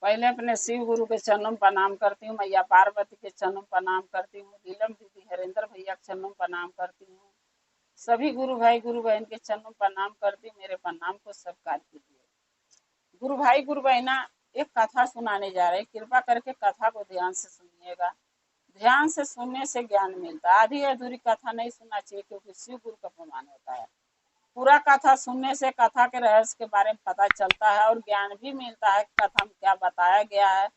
पहले अपने शिव गुरु के चरणों में प्रणाम करती हूँ, मैया पार्वती के चरणों में प्रणाम करती हूँ, नीलम दीदी हरेंद्र भैया के चरणों में प्रणाम करती हूँ, सभी गुरु भाई गुरु बहन के चरणों में प्रणाम करती हूँ। मेरे प्रणाम को स्वीकार कीजिए। गुरु भाई गुरु बहना, एक कथा सुनाने जा रहे हैं, कृपा करके कथा को ध्यान से सुनिएगा। ध्यान से सुनने से ज्ञान मिलता है। आधी अधूरी कथा नहीं सुनना चाहिए, क्योंकि शिव गुरु का अपमान होता है। पूरा कथा सुनने से कथा के रहस्य के बारे में पता चलता है और ज्ञान भी मिलता है। कथा में क्या बताया गया है,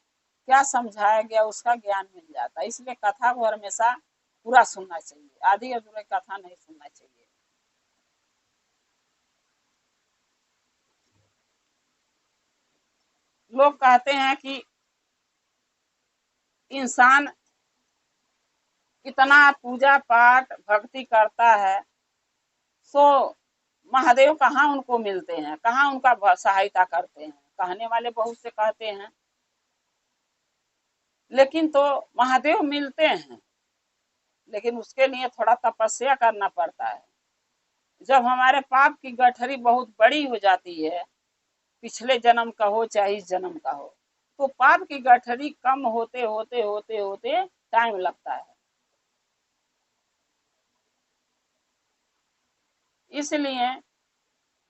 क्या समझाया गया, उसका ज्ञान मिल जाता है। इसलिए कथा को हमेशा पूरा सुनना चाहिए, आधी अधूरी कथा नहीं सुनना चाहिए। लोग कहते हैं कि इंसान इतना पूजा पाठ भक्ति करता है, सो महादेव कहाँ उनको मिलते हैं, कहाँ उनका सहायता करते हैं। कहने वाले बहुत से कहते हैं, लेकिन तो महादेव मिलते हैं, लेकिन उसके लिए थोड़ा तपस्या करना पड़ता है। जब हमारे पाप की गठरी बहुत बड़ी हो जाती है, पिछले जन्म का हो चाहे इस जन्म का हो, तो पाप की गठरी कम होते होते होते होते टाइम लगता है। इसलिए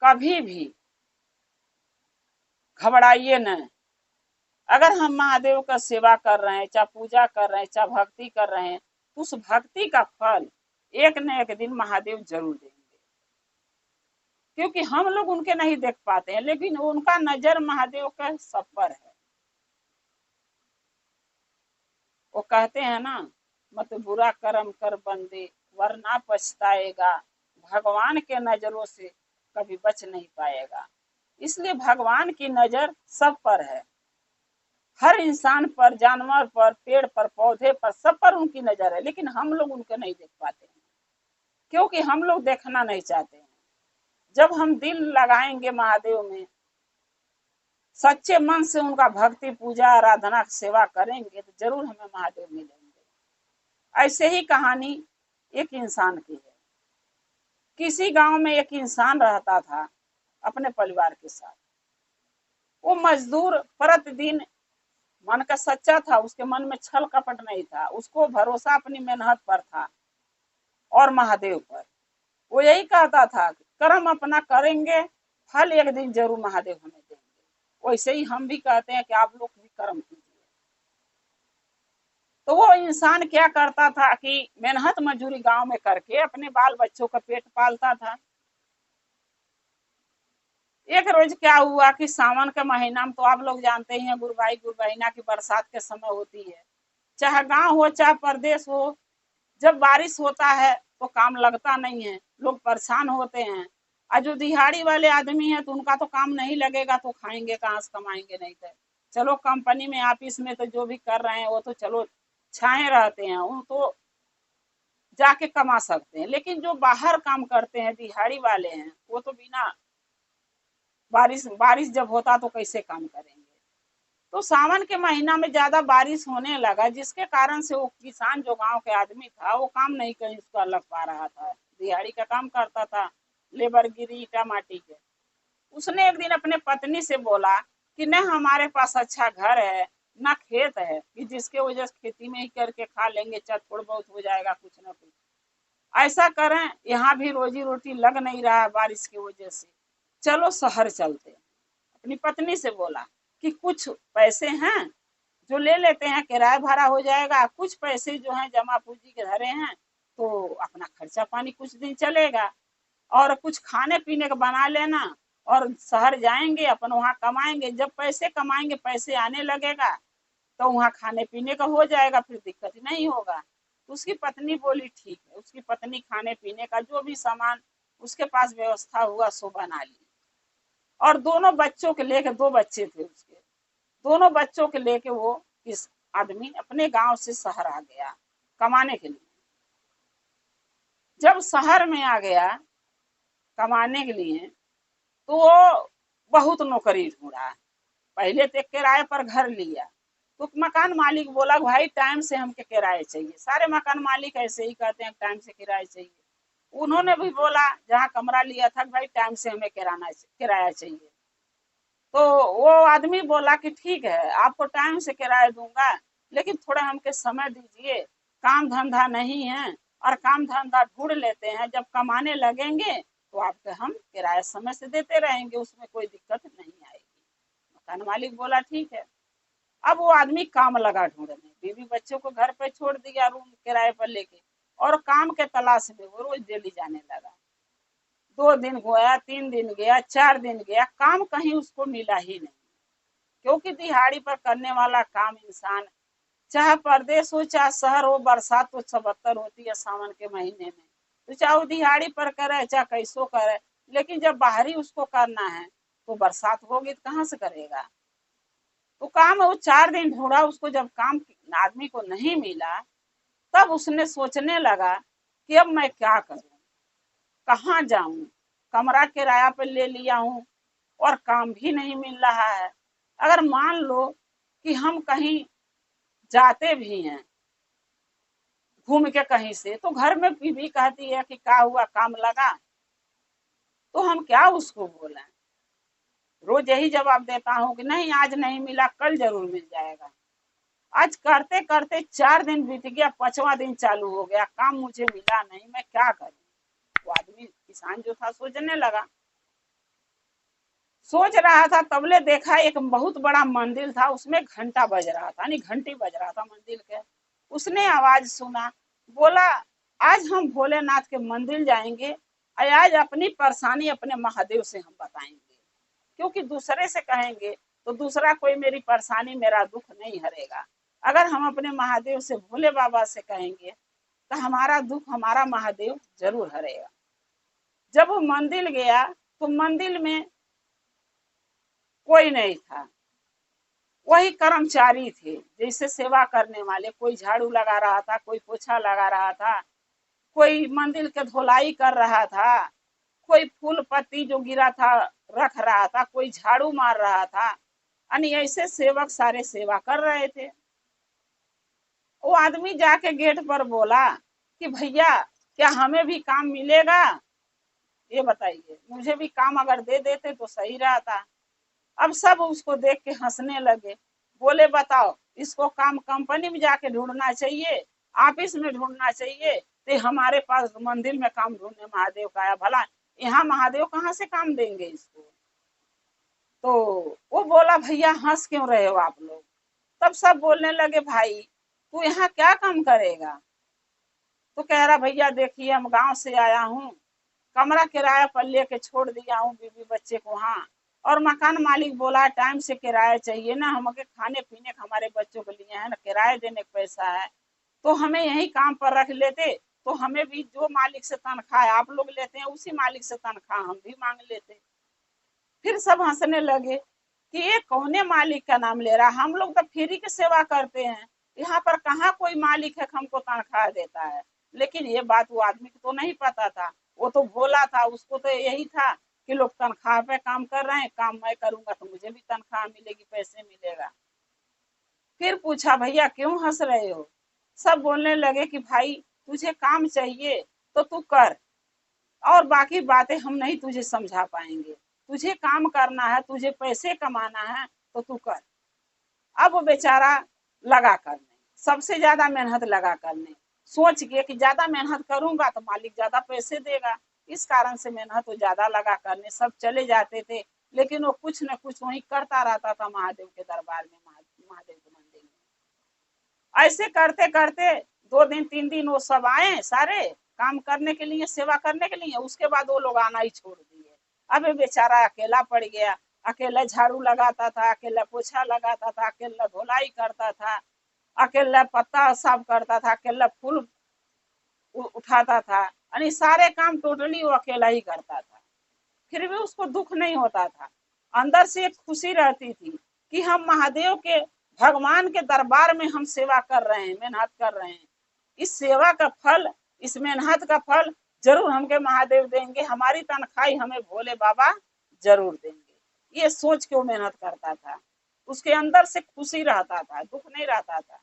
कभी भी घबराइए नहीं। अगर हम महादेव का सेवा कर रहे हैं, चाहे पूजा कर रहे हैं, चाहे भक्ति कर रहे हैं, तो उस भक्ति का फल एक न एक दिन महादेव जरूर देंगे। क्योंकि हम लोग उनके नहीं देख पाते हैं, लेकिन उनका नजर महादेव का सब पर है। वो कहते हैं ना, मत बुरा कर्म कर बंदे वरना पछताएगा, भगवान के नजरों से कभी बच नहीं पाएगा। इसलिए भगवान की नजर सब पर है, हर इंसान पर, जानवर पर, पेड़ पर, पौधे पर, सब पर उनकी नजर है। लेकिन हम लोग उनको नहीं देख पाते हैं, क्योंकि हम लोग देखना नहीं चाहते हैं। जब हम दिल लगाएंगे महादेव में, सच्चे मन से उनका भक्ति पूजा आराधना सेवा करेंगे, तो जरूर हमें महादेव मिलेंगे। ऐसे ही कहानी एक इंसान की है। किसी गांव में एक इंसान रहता था अपने परिवार के साथ। वो मजदूर प्रतिदिन, मन का सच्चा था, उसके मन में छल कपट नहीं था, उसको भरोसा अपनी मेहनत पर था और महादेव पर। वो यही कहता था, कर्म अपना करेंगे, फल एक दिन जरूर महादेव हमें देंगे। वैसे ही हम भी कहते हैं कि आप लोग भी कर्म कीजिए। तो वो इंसान क्या करता था कि मेहनत मजदूरी गांव में करके अपने बाल बच्चों का पेट पालता था। एक रोज क्या हुआ कि सावन के महीना में तो आप लोग जानते ही हैं, गुरु भाई गुरु बहिना की बरसात के समय होती है। चाहे गांव हो चाहे प्रदेश हो, जब बारिश होता है तो काम लगता नहीं है, लोग परेशान होते हैं। और जो दिहाड़ी वाले आदमी है तो उनका तो काम नहीं लगेगा, तो खाएंगे कहाँ से, कमाएंगे नहीं थे। चलो कंपनी में ऑफिस में तो जो भी कर रहे हैं वो तो चलो छाए रहते हैं, उन तो जाके कमा सकते हैं। लेकिन जो बाहर काम करते हैं, दिहाड़ी वाले हैं, वो तो बिना बारिश बारिश जब होता तो कैसे काम करेंगे। तो सावन के महीना में ज्यादा बारिश होने लगा, जिसके कारण से वो किसान जो गांव के आदमी था, वो काम नहीं कहीं उसका लग पा रहा था। दिहाड़ी का काम करता था, लेबर गिरी ईटा माटी के। उसने एक दिन अपने पत्नी से बोला कि न हमारे पास अच्छा घर है, ना खेत है कि जिसके वजह से खेती में ही करके खा लेंगे, चाहे थोड़ा बहुत हो जाएगा कुछ ना कुछ। ऐसा करें, यहाँ भी रोजी रोटी लग नहीं रहा है बारिश की वजह से, चलो शहर चलते हैं। अपनी पत्नी से बोला कि कुछ पैसे हैं जो ले लेते हैं, किराया भाड़ा हो जाएगा, कुछ पैसे जो हैं जमा पूंजी के धरे हैं, तो अपना खर्चा पानी कुछ दिन चलेगा, और कुछ खाने पीने का बना लेना, और शहर जाएंगे अपन वहाँ कमाएंगे। जब पैसे कमाएंगे, पैसे आने लगेगा, तो वहाँ खाने पीने का हो जाएगा, फिर दिक्कत नहीं होगा। उसकी पत्नी बोली ठीक है। उसकी पत्नी खाने पीने का जो भी सामान उसके पास व्यवस्था हुआ सो बना ली। और दोनों बच्चों के लेके, दो बच्चे थे उसके, दोनों बच्चों के लेके वो इस आदमी अपने गांव से शहर आ गया कमाने के लिए। जब शहर में आ गया कमाने के लिए, तो वो बहुत नौकरी ढूंढा। पहले तो किराए पर घर लिया, तो मकान मालिक बोला भाई टाइम से हमके किराए चाहिए। सारे मकान मालिक ऐसे ही कहते हैं, टाइम से किराया चाहिए। उन्होंने भी बोला, जहाँ कमरा लिया था, भाई टाइम से हमें किराया चाहिए। तो वो आदमी बोला कि ठीक है, आपको टाइम से किराया दूंगा, लेकिन थोड़ा हमके समय दीजिए, काम धंधा नहीं है, और काम धंधा ढूंढ लेते हैं, जब कमाने लगेंगे तो आपके हम किराया समय से देते रहेंगे, उसमें कोई दिक्कत नहीं आएगी। मकान मालिक बोला ठीक है। अब वो आदमी काम लगा ढूंढने, बीवी बच्चों को घर पे छोड़ दिया रूम किराए पर लेके, और काम के तलाश में वो रोज डेली जाने लगा। 2 दिन गया, 3 दिन गया, 4 दिन गया, काम कहीं उसको मिला ही नहीं। क्योंकि दिहाड़ी पर करने वाला काम इंसान, चाहे परदेश हो चाहे शहर हो, बरसात तो 77 होती है सावन के महीने में, तो चाहे वो दिहाड़ी पर करे चाहे कैसो करे, लेकिन जब बाहरी उसको करना है तो बरसात होगी तो कहाँ से करेगा। तो काम वो 4 दिन ढूंढा, उसको जब काम आदमी को नहीं मिला, तब उसने सोचने लगा कि अब मैं क्या करूं, कहाँ जाऊं, कमरा किराया पे ले लिया हूं और काम भी नहीं मिल रहा है। अगर मान लो कि हम कहीं जाते भी हैं घूम के कहीं से, तो घर में बीवी कहती है कि क्या हुआ, काम लगा, तो हम क्या उसको बोलें। रोज यही जवाब देता हूँ कि नहीं आज नहीं मिला, कल जरूर मिल जाएगा। आज करते करते 4 दिन बीत गया, 5वां दिन चालू हो गया, काम मुझे मिला नहीं, मैं क्या करूं। वो आदमी किसान जो था सोचने लगा, सोच रहा था, तबले देखा एक बहुत बड़ा मंदिर था, उसमें घंटा बज रहा था, यानी घंटी बज रहा था मंदिर के। उसने आवाज सुना, बोला आज हम भोलेनाथ के मंदिर जाएंगे और आज अपनी परेशानी अपने महादेव से हम बताएंगे, क्योंकि दूसरे से कहेंगे तो दूसरा कोई मेरी परेशानी मेरा दुख नहीं हरेगा। अगर हम अपने महादेव से, भोले बाबा से कहेंगे तो हमारा दुख हमारा महादेव जरूर हरेगा। जब वो मंदिर गया तो मंदिर में कोई नहीं था, वही कर्मचारी थे जैसे सेवा करने वाले, कोई झाड़ू लगा रहा था, कोई पोछा लगा रहा था, कोई मंदिर के धुलाई कर रहा था, कोई फूल पत्ती जो गिरा था रख रहा था, कोई झाड़ू मार रहा था, यानी ऐसे सेवक सारे सेवा कर रहे थे। वो आदमी जाके गेट पर बोला कि भैया क्या हमें भी काम मिलेगा, ये बताइए, मुझे भी काम अगर दे देते तो सही रहता। अब सब उसको देख के हंसने लगे, बोले बताओ इसको काम कंपनी में जाके ढूंढना चाहिए, ऑफिस में ढूंढना चाहिए, तो हमारे पास मंदिर में काम ढूंढने महादेव का आया, भला यहाँ महादेव कहाँ से काम देंगे इसको। तो वो बोला भैया हंस क्यों रहे हो आप लोग। तब सब बोलने लगे भाई तू यहाँ क्या काम करेगा। तो कह रहा भैया देखिए हम गांव से आया हूँ, कमरा किराया पर लेके छोड़ दिया हूँ बीवी बच्चे को वहाँ, और मकान मालिक बोला टाइम से किराया चाहिए ना, हमके खाने पीने का हमारे बच्चों के लिए है ना, किराया देने का पैसा है, तो हमें यही काम पर रख लेते, तो हमें भी जो मालिक से तनख्वाह आप लोग लेते हैं उसी मालिक से तनख्वाह हम भी मांग लेते। फिर सब हंसने लगे कि ये कौने मालिक का नाम ले रहा, हम लोग तो फ्री की सेवा करते हैं, यहाँ पर कहाँ कोई मालिक है हमको तनख्वाह देता है। लेकिन ये बात वो आदमी को तो नहीं पता था, वो तो भोला था, उसको तो यही था कि लोग तनख्वाह पे काम कर रहे हैं, काम मैं करूंगा तो मुझे भी तनख्वाह मिलेगी, पैसे मिलेगा। फिर पूछा भैया क्यों हंस रहे हो। सब बोलने लगे कि भाई तुझे काम चाहिए तो तू कर, और बाकी बातें हम नहीं तुझे समझा पाएंगे, तुझे काम करना है, तुझे पैसे कमाना है तो तू कर। अब वो बेचारा लगा करने, सबसे ज्यादा मेहनत लगा करने, सोच के कि ज्यादा मेहनत करूंगा तो मालिक ज्यादा पैसे देगा, इस कारण से मेहनत वो ज्यादा लगा करने। सब चले जाते थे, लेकिन वो कुछ न कुछ वही करता रहता था महादेव के दरबार में, महादेव के मंदिर में। ऐसे करते करते 2 दिन 3 दिन वो सब आए सारे काम करने के लिए, सेवा करने के लिए, उसके बाद वो लोग आना ही छोड़ दिए। अब ये बेचारा अकेला पड़ गया, अकेला झाड़ू लगाता था, अकेला पोछा लगाता था, अकेला धुलाई करता था, अकेला पत्ता साफ करता था, अकेला फूल उठाता था, यानी सारे काम टोटली वो अकेला ही करता था। फिर भी उसको दुख नहीं होता था, अंदर से एक खुशी रहती थी कि हम महादेव के, भगवान के दरबार में हम सेवा कर रहे हैं, मेहनत कर रहे हैं, इस सेवा का फल, इस मेहनत का फल जरूर हमके महादेव देंगे, हमारी तनख्वाही हमें भोले बाबा जरूर देंगे। ये सोच के वो मेहनत करता था, उसके अंदर से खुशी रहता था, दुख नहीं रहता था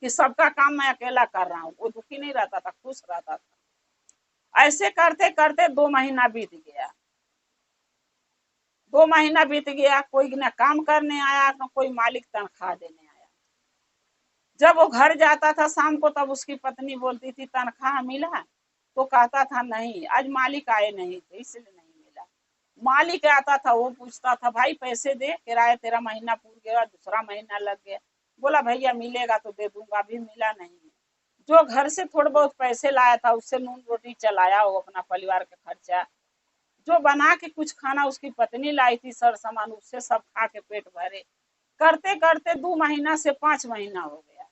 कि सबका काम मैं अकेला कर रहा हूँ, वो दुखी नहीं रहता था, खुश रहता था। ऐसे करते करते 2 महीना बीत गया। 2 महीना बीत गया, कोई ना काम करने आया, ना कोई मालिक तनख्वाह देने आया। जब वो घर जाता था शाम को, तब उसकी पत्नी बोलती थी तनख्वाह मिला? तो कहता था नहीं, आज मालिक आए नहीं थे इसलिए नहीं मिला। मालिक आता था, वो पूछता था भाई पैसे दे, किराया तेरा महीना पूर गया, दूसरा महीना लग गया। बोला भैया मिलेगा तो दे दूंगा, अभी मिला नहीं है। जो घर से थोड़े बहुत पैसे लाया था उससे नून रोटी चलाया वो अपना परिवार का खर्चा। जो बना के कुछ खाना उसकी पत्नी लाई थी सर सामान, उससे सब खा के पेट भरे। करते करते 2 महीना से 5 महीना हो गया।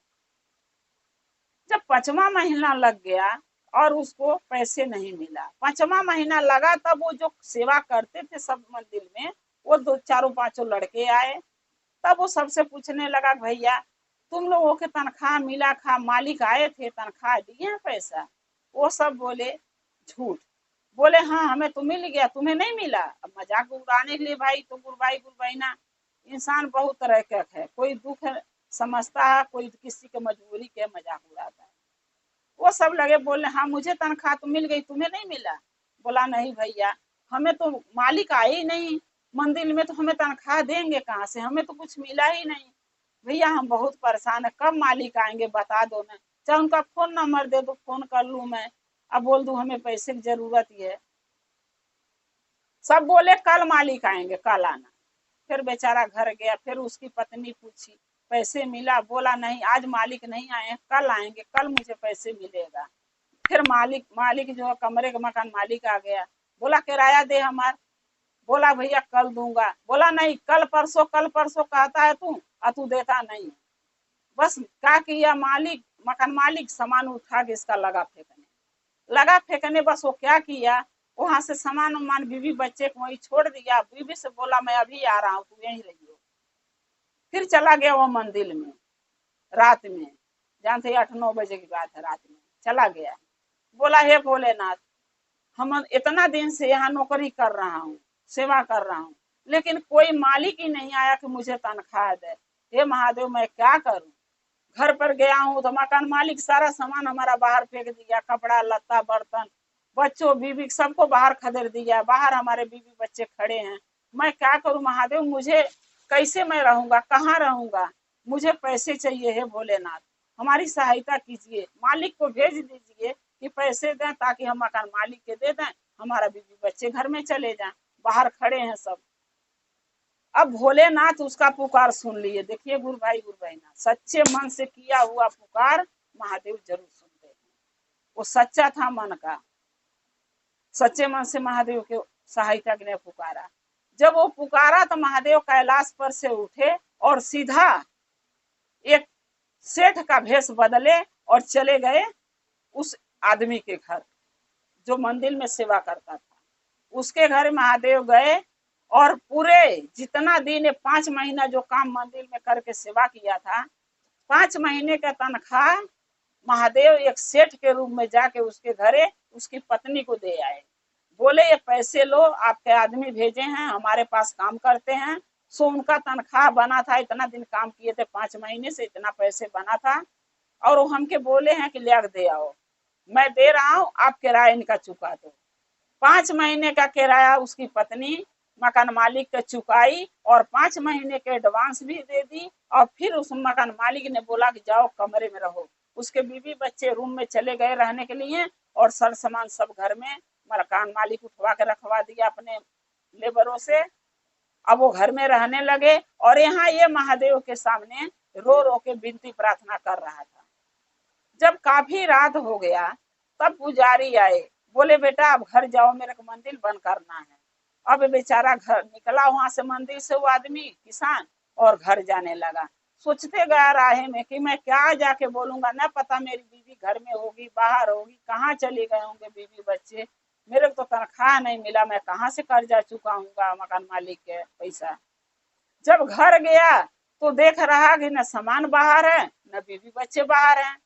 जब 5वां महीना लग गया और उसको पैसे नहीं मिला, 5वां महीना लगा, तब वो जो सेवा करते थे सब मंदिर में, वो 2 4 5 लड़के आए। तब वो सबसे पूछने लगा भैया तुम लोगों के तनख्वाह मिला खा, मालिक आए थे तनख्वाह दिए हैं पैसा? वो सब बोले झूठ। बोले हाँ हमें तो मिल गया, तुम्हें नहीं मिला। अब मजाक उड़ाने के लिए भाई तो गुरबाई गुरबाइना इंसान बहुत तरह का है, कोई दुख समझता है, कोई किसी के मजबूरी के मजाक उड़ाता है। वो सब लगे बोलने हाँ मुझे तनख्वाह तो मिल गई, तुम्हें नहीं मिला? बोला नहीं भैया, हमें तो मालिक आए ही नहीं मंदिर में, तो हमें तनख्वाह देंगे कहाँ से, हमें तो कुछ मिला ही नहीं। भैया हम बहुत परेशान है, कब मालिक आएंगे बता दो ना, चाहे उनका फोन नंबर दे दो, फोन कर लूँ मैं, अब बोल दूं हमें पैसे की जरूरत ही है। सब बोले कल मालिक आएंगे, कल आना। फिर बेचारा घर गया, फिर उसकी पत्नी पूछी पैसे मिला? बोला नहीं आज मालिक नहीं आए, कल आएंगे, कल मुझे पैसे मिलेगा। फिर मालिक मालिक जो कमरे का मकान मालिक आ गया, बोला किराया दे हमार। बोला भैया कल दूंगा। बोला नहीं कल परसों कहता है तू देता नहीं। बस क्या किया मालिक, मकान मालिक सामान उठा के इसका लगा फेंकने। बस वो क्या किया, वहां से सामान उमान बीवी बच्चे को वही छोड़ दिया। बीवी से बोला मैं अभी आ रहा हूँ, तू यहीं रहियो। फिर चला गया वो मंदिर में रात में, जानते 8 9 बजे की बात है, रात में चला गया। बोला हे भोलेनाथ, हम इतना दिन से यहाँ नौकरी कर रहा हूँ, सेवा कर रहा हूँ, लेकिन कोई मालिक ही नहीं आया कि मुझे तनख्वाह दे। हे महादेव मैं क्या करूं? घर पर गया हूँ तो मकान मालिक सारा सामान हमारा बाहर फेंक दिया, कपड़ा लत्ता बर्तन, बच्चों बीवी सबको बाहर खदेड़ दिया। बाहर हमारे बीवी बच्चे खड़े हैं, मैं क्या करूं महादेव? मुझे कैसे मैं रहूंगा, कहाँ रहूंगा? मुझे पैसे चाहिए है भोलेनाथ, हमारी सहायता कीजिए, मालिक को भेज दीजिए कि पैसे दें ताकि हम मकान मालिक के दे दें, हमारा बीवी बच्चे घर में चले जाएं। बाहर खड़े हैं सब। अब भोलेनाथ उसका पुकार सुन लिए। देखिए गुरु भाई गुरु बहना, सच्चे मन से किया हुआ पुकार महादेव जरूर सुनते हैं। वो सच्चा था मन का, सच्चे मन से महादेव के सहायता के लिए पुकारा। जब वो पुकारा तो महादेव कैलाश पर से उठे और सीधा एक सेठ का भेष बदले और चले गए उस आदमी के घर जो मंदिर में सेवा करता था। उसके घर महादेव गए और पूरे जितना दिन 5 महीना जो काम मंदिर में करके सेवा किया था, 5 महीने का तनख्वाह महादेव एक सेठ के रूप में जाके उसके घरे उसकी पत्नी को दे आए। बोले ये पैसे लो, आपके आदमी भेजे हैं, हमारे पास काम करते हैं। सो उनका तनख्वाह बना था, इतना दिन काम किए थे 5 महीने से, इतना पैसे बना था। और वो हमके बोले हैं कि ले दे आओ, मैं दे रहा हूँ, आप किराया इनका चुका दो। 5 महीने का किराया उसकी पत्नी मकान मालिक के चुकाई और 5 महीने के एडवांस भी दे दी। और फिर उस मकान मालिक ने बोला कि जाओ कमरे में रहो। उसके बीवी बच्चे रूम में चले गए रहने के लिए और सर सामान सब घर में मकान मालिक उठवा के रखवा दिया अपने लेबरों से। अब वो घर में रहने लगे और यहाँ ये महादेव के सामने रो रो के विनती प्रार्थना कर रहा था। जब काफी रात हो गया तब पुजारी आए, बोले बेटा अब घर जाओ, मेरे को मंदिर बंद करना है। अब बेचारा घर निकला वहां से मंदिर से वो आदमी किसान और घर जाने लगा। सोचते गया राह में कि मैं क्या जाके बोलूंगा, न पता मेरी बीवी घर में होगी बाहर होगी, कहाँ चले गए होंगे बीवी बच्चे, मेरे को तो तनख्वाह नहीं मिला, मैं कहाँ से कर्जा चुकाऊंगा मकान मालिक के पैसा। जब घर गया तो देख रहा कि न सामान बाहर है न बीवी बच्चे बाहर हैं।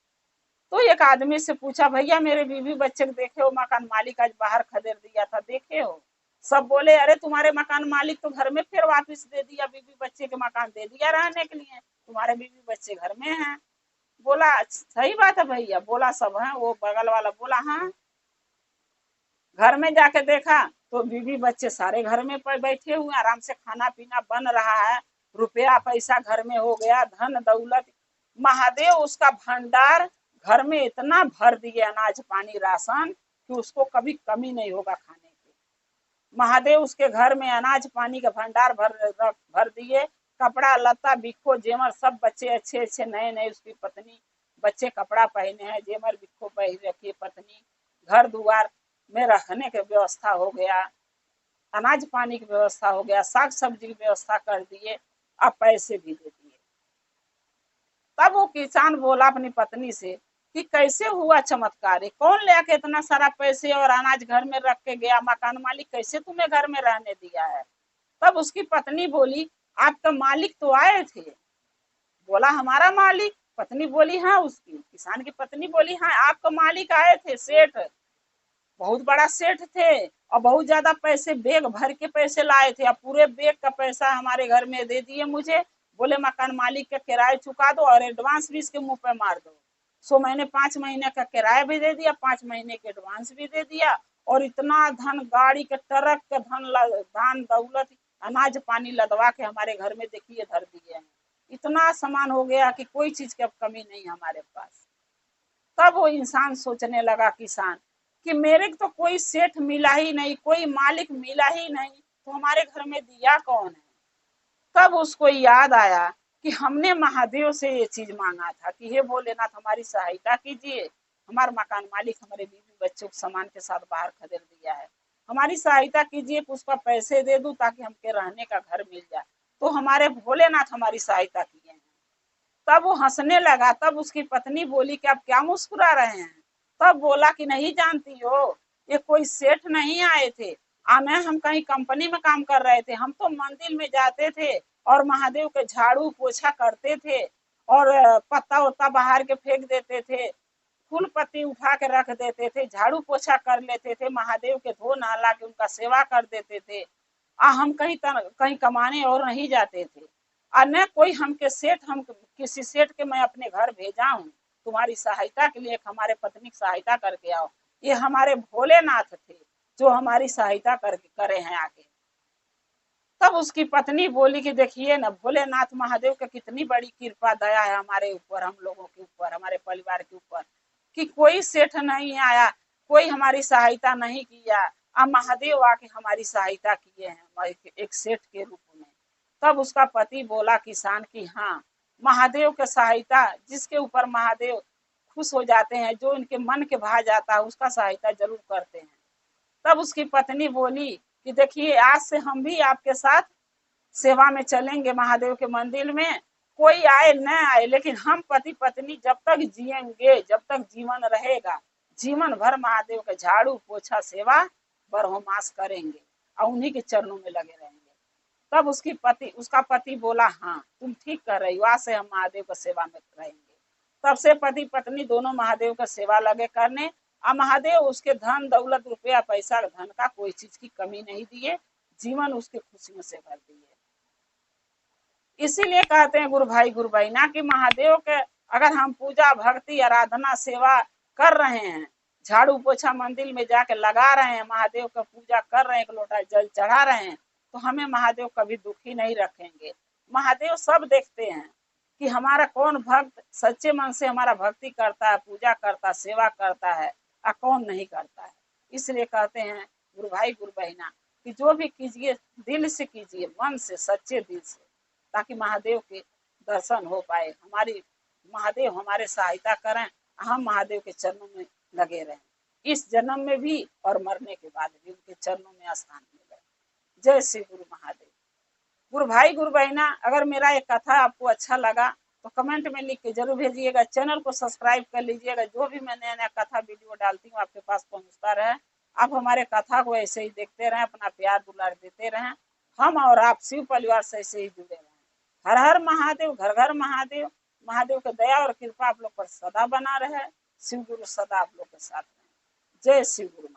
तो एक आदमी से पूछा भैया मेरे बीवी बच्चे देखे हो, मकान मालिक आज बाहर खदेड़ दिया था, देखे हो? सब बोले अरे तुम्हारे मकान मालिक तो घर में फिर वापस दे दिया, बीवी बच्चे के मकान दे दिया रहने के लिए, तुम्हारे बीवी बच्चे घर में हैं। बोला सही बात है भैया, बोला सब है। वो बगल वाला बोला हाँ। घर में जाके देखा तो बीवी बच्चे सारे घर में बैठे हुए, आराम से खाना पीना बन रहा है, रुपया पैसा घर में हो गया, धन दौलत। महादेव उसका भंडार घर में इतना भर दिए, अनाज पानी राशन, कि उसको कभी कमी नहीं होगा खाने की। महादेव उसके घर में अनाज पानी का भंडार भर दिए, कपड़ा लता बिक्को जेवर सब, बच्चे अच्छे अच्छे नए नए, उसकी पत्नी बच्चे कपड़ा पहने हैं, जेवर बिक्को पहन रखी पत्नी, घर द्वार में रखने की व्यवस्था हो गया, अनाज पानी की व्यवस्था हो गया, साग सब्जी की व्यवस्था कर दिए, अब पैसे भी दे दिए। तब वो किसान बोला अपनी पत्नी से कि कैसे हुआ चमत्कार, कौन ले आके इतना सारा पैसे और अनाज घर में रख के गया, मकान मालिक कैसे तुम्हें घर में रहने दिया है। तब उसकी पत्नी बोली आपका मालिक तो आए थे। बोला हमारा मालिक? पत्नी बोली हाँ, उसकी किसान की पत्नी बोली हाँ, आपका मालिक आए थे, सेठ, बहुत बड़ा सेठ थे, और बहुत ज्यादा पैसे बैग भर के पैसे लाए थे, अब पूरे बैग का पैसा हमारे घर में दे दिए मुझे। बोले मकान मालिक का किराया चुका दो और एडवांस भी इसके मुंह पे मार दो। सो मैंने 5 महीने का किराया भी दे दिया, 5 महीने के एडवांस भी दे दिया, और इतना धन, गाड़ी के ट्रक का धन दौलत, अनाज पानी लदवा के हमारे घर में देखिए धर दिए हैं। इतना सामान हो गया कि कोई चीज की अब कमी नहीं हमारे पास। तब वो इंसान सोचने लगा, किसान, कि मेरे को तो कोई सेठ मिला ही नहीं, कोई मालिक मिला ही नहीं, तो हमारे घर में दिया कौन है। तब उसको याद आया कि हमने महादेव से ये चीज मांगा था कि हे भोलेनाथ हमारी सहायता कीजिए, हमारे मकान मालिक हमारे बीवी बच्चों को सामान के साथ बाहर खदेड़ दिया है, हमारी सहायता कीजिए कि उसका पैसे दे दूं ताकि हमके रहने का घर मिल जाए। तो हमारे भोलेनाथ हमारी सहायता किए हैं। तब वो हंसने लगा। तब उसकी पत्नी बोली कि आप क्या मुस्कुरा रहे हैं। तब बोला कि नहीं जानती हो, ये कोई सेठ नहीं आए थे, आना हम कहीं कंपनी में काम कर रहे थे, हम तो मंदिर में जाते थे और महादेव के झाड़ू पोछा करते थे, और पत्ता उत्ता बाहर के फेंक देते थे, फूल पत्ती उठा के रख देते थे, झाड़ू पोछा कर लेते थे, महादेव के धो नहला के उनका सेवा कर देते थे। हम कहीं कमाने और नहीं जाते थे। न कोई हमके सेठ, हम किसी सेठ के मैं अपने घर भेजा हूँ तुम्हारी सहायता के लिए, हमारे पत्नी की सहायता करके आओ। ये हमारे भोलेनाथ थे जो हमारी सहायता करके करे हैं आके। तब उसकी पत्नी बोली कि देखिए ना, भोलेनाथ महादेव का कितनी बड़ी कृपा दया है हमारे ऊपर, हम लोगों के ऊपर, हमारे परिवार के ऊपर, कि कोई सेठ नहीं आया, कोई हमारी सहायता नहीं किया, अब महादेव आके हमारी सहायता किए हैं एक सेठ के रूप में। तब उसका पति बोला किसान की हाँ, महादेव के सहायता, जिसके ऊपर महादेव खुश हो जाते हैं, जो इनके मन के भा जाता है, उसका सहायता जरूर करते हैं। तब उसकी पत्नी बोली कि देखिए आज से हम भी आपके साथ सेवा में चलेंगे महादेव के मंदिर में, कोई आए न आए, लेकिन हम पति पत्नी जब तक जिएंगे, जब तक जीवन रहेगा, जीवन भर महादेव के झाड़ू पोछा सेवा बरहोमास करेंगे और उन्हीं के चरणों में लगे रहेंगे। तब उसका पति बोला हाँ तुम ठीक कर रही हो, आज से हम महादेव की सेवा में रहेंगे। तब से पति पत्नी दोनों महादेव का सेवा लगे करने, और महादेव उसके धन दौलत रुपया पैसा धन का कोई चीज की कमी नहीं दिए, जीवन उसके खुशियों से भर दिए। इसीलिए कहते हैं गुरु भाई गुरु बहना कि महादेव के अगर हम पूजा भक्ति आराधना सेवा कर रहे हैं, झाड़ू पोछा मंदिर में जाके लगा रहे हैं, महादेव का पूजा कर रहे हैं, एक लोटा जल चढ़ा रहे हैं, तो हमें महादेव कभी दुखी नहीं रखेंगे। महादेव सब देखते हैं कि हमारा कौन भक्त सच्चे मन से हमारा भक्ति करता है, पूजा करता, सेवा करता है, और कौन नहीं करता है। इसलिए कहते हैं गुरु भाई गुरु बहना कि जो भी कीजिए दिल से कीजिए, मन से, सच्चे दिल से, ताकि महादेव के दर्शन हो पाए, हमारी महादेव हमारे सहायता करें, हम महादेव के चरणों में लगे रहें, इस जन्म में भी और मरने के बाद भी उनके चरणों में स्थान मिले। जय श्री गुरु महादेव। गुरु भाई गुरु बहना, अगर मेरा ये कथा आपको अच्छा लगा तो कमेंट में लिख के जरूर भेजिएगा, चैनल को सब्सक्राइब कर लीजिएगा, जो भी मैं नया नया कथा वीडियो डालती हूँ आपके पास पहुंचता रहे। आप हमारे कथा को ऐसे ही देखते रहें, अपना प्यार दुलार देते रहें, हम और आप शिव परिवार से ऐसे ही जुड़े रहें। हर हर महादेव, घर घर महादेव। महादेव की दया और कृपा आप लोग पर सदा बना रहे। शिव गुरु सदा आप लोग के साथ रहे। जय शिव गुरु।